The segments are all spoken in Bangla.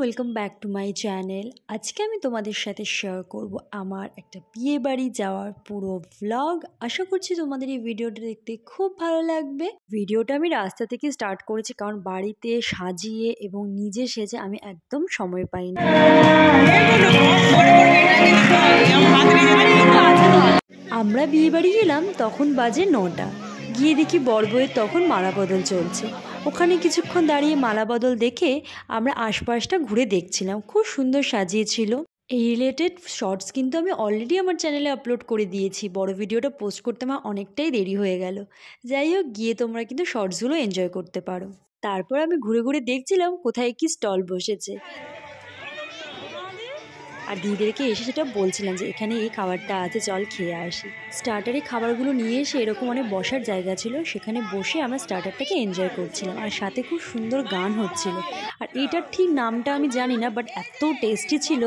Welcome back to my channel. আজকে আমি তোমাদের সাথে শেয়ার করব আমার একটা বিয়ে বাড়ি যাওয়ার পুরো ভ্লগ। আশা করছি তোমাদের এই ভিডিওটা দেখতে খুব ভালো লাগবে। ভিডিওটা আমি রাস্তা থেকে স্টার্ট করেছি কারণ বাড়িতে সাজিয়ে এবং নিজে সেজে আমি একদম সময় পাইনি। আমরা বিয়ে বাড়ি গেলাম তখন বাজে 9টা। গিয়ে দেখি বরবউয়ের তখন মালা বদল চলছে। ওখানে কিছুক্ষণ দাঁড়িয়ে মালা বদল দেখে আমরা আশপাশটা ঘুরে দেখছিলাম, খুব সুন্দর সাজিয়েছিল। এই রিলেটেড শর্টস কিন্তু আমি অলরেডি আমার চ্যানেলে আপলোড করে দিয়েছি। বড় ভিডিওটা পোস্ট করতে আমার অনেকটাই দেরি হয়ে গেল। যাই হোক, গিয়ে তোমরা কিন্তু শর্টসগুলো এনজয় করতে পারো। তারপর আমি ঘুরে ঘুরে দেখছিলাম কোথায় কি স্টল বসেছে, আর দিদিদেরকে এসে সেটা বলছিলাম যে এখানে এই খাবারটা আছে, চল খেয়ে আসি। স্টার্টারে খাবারগুলো নিয়ে এসে এরকম অনেক বসার জায়গা ছিল, সেখানে বসে আমরা স্টার্টারটাকে এনজয় করছিলাম, আর সাথে খুব সুন্দর গান হচ্ছিল। আর এইটার ঠিক নামটা আমি জানি না, বাট এত টেস্টি ছিল।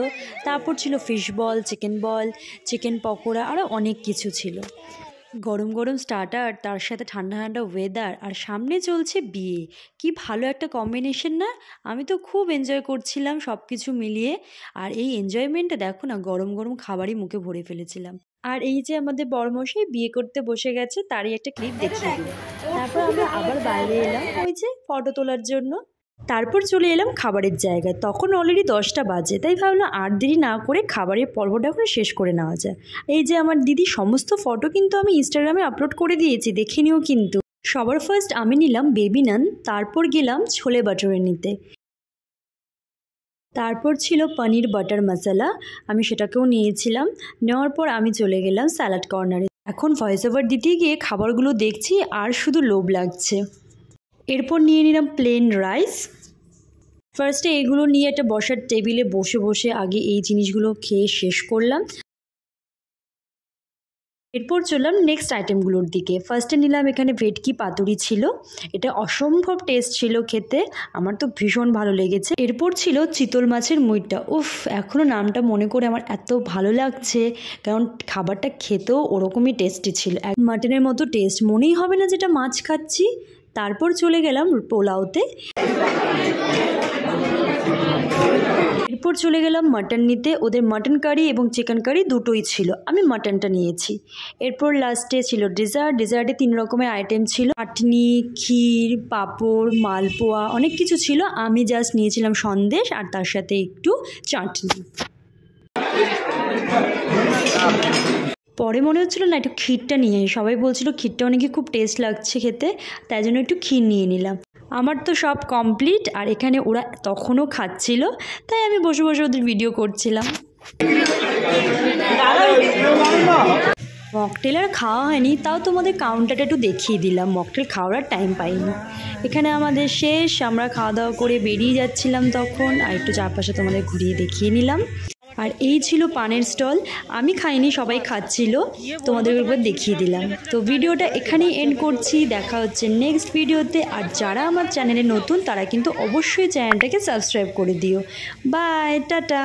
তারপর ছিল ফিশ বল, চিকেন পকোড়া, আরও অনেক কিছু ছিল। গরম গরম স্টার্টার, তার সাথে ঠান্ডা ঠান্ডা ওয়েদার, আর সামনে চলছে বিয়ে। কি ভালো একটা কম্বিনেশন না? আমি তো খুব এনজয় করছিলাম সব কিছু মিলিয়ে। আর এই এনজয়মেন্টটা দেখো না, গরম গরম খাবারই মুখে ভরে ফেলেছিলাম। আর এই যে আমাদের বড়মশাই বিয়ে করতে বসে গেছে, তারই একটা ক্লিপ দেখিয়ে দিলাম। তারপর আমরা আবার বাইরে এলাম ওই যে ফটো তোলার জন্য। তারপর চলে এলাম খাবারের জায়গায়। তখন অলরেডি 10টা বাজে, তাই ভাবলাম আর দেরি না করে খাবারের পর্বটা এখন শেষ করে নেওয়া যায়। এই যে আমার দিদি সমস্ত ফটো কিন্তু আমি ইনস্টাগ্রামে আপলোড করে দিয়েছি, দেখে নিও কিন্তু। সবার ফার্স্ট আমি নিলাম বেবি নান, তারপর গেলাম ছোলে বাটারে নিতে। তারপর ছিল পনির বাটার মশলা, আমি সেটাকেও নিয়েছিলাম। নেওয়ার পর আমি চলে গেলাম স্যালাড কর্নারে। এখন ভয়েস ওভার দিতে গিয়ে খাবারগুলো দেখছি আর শুধু লোভ লাগছে। এরপর নিয়ে নিলাম প্লেন রাইস। ফার্স্টে এগুলো নিয়ে একটা বসার টেবিলে বসে বসে আগে এই জিনিসগুলো খেয়ে শেষ করলাম। এরপর চললাম নেক্সট আইটেমগুলোর দিকে। ফার্স্টে নিলাম এখানে ভেটকি পাতুরি ছিল, এটা অসম্ভব টেস্ট ছিল খেতে, আমার তো ভীষণ ভালো লেগেছে। এরপর ছিল চিতল মাছের মুইটা। উফ, এখনও নামটা মনে করে আমার এত ভালো লাগছে, কারণ খাবারটা খেতেও ওরকমই টেস্টি ছিল, মাটনের মতো টেস্ট, মনেই হবে না যেটা মাছ খাচ্ছি। তারপর চলে গেলাম পোলাওতে। এরপর চলে গেলাম মাটন নিতে। ওদের মাটন কারি এবং চিকেন কারি দুটোই ছিল, আমি মাটনটা নিয়েছি। এরপর লাস্টে ছিল ডেজার্টে 3 রকমের আইটেম ছিল, চাটনি, ক্ষীর, পাঁপড়, মালপোয়া, অনেক কিছু ছিল। আমি জাস্ট নিয়েছিলাম সন্দেশ আর তার সাথে একটু চাটনি। পরে মনে হচ্ছিল না একটু ক্ষীরটা নিয়ে, সবাই বলছিল ক্ষীরটাও নাকি খুব টেস্ট লাগছে খেতে, তাই জন্য একটু ক্ষীর নিয়ে নিলাম। আমার তো সব কমপ্লিট, আর এখানে ওরা তখনও খাচ্ছিল, তাই আমি বসে বসে ওদের ভিডিও করছিলাম। মকটেল আর খাওয়া হয়নি, তাও তোমাদের কাউন্টারটা একটু দেখিয়ে দিলাম। মকটেল খাওয়ার টাইম পাইনি। এখানে আমাদের শেষ, আমরা খাওয়া দাওয়া করে বেরিয়ে যাচ্ছিলাম তখন, আর একটু চারপাশে তোমাদের ঘুরিয়ে দেখিয়ে নিলাম। আর এই ছিল পানের স্টল, আমি খাইনি, সবাই খাচ্ছিল, তোমাদের একবার দেখিয়ে দিলাম। তো ভিডিওটা এখানেই এন্ড করছি, দেখা হচ্ছে নেক্সট ভিডিওতে। আর যারা আমার চ্যানেলে নতুন তারা কিন্তু অবশ্যই চ্যানেলটাকে সাবস্ক্রাইব করে দিও। Bye, tata.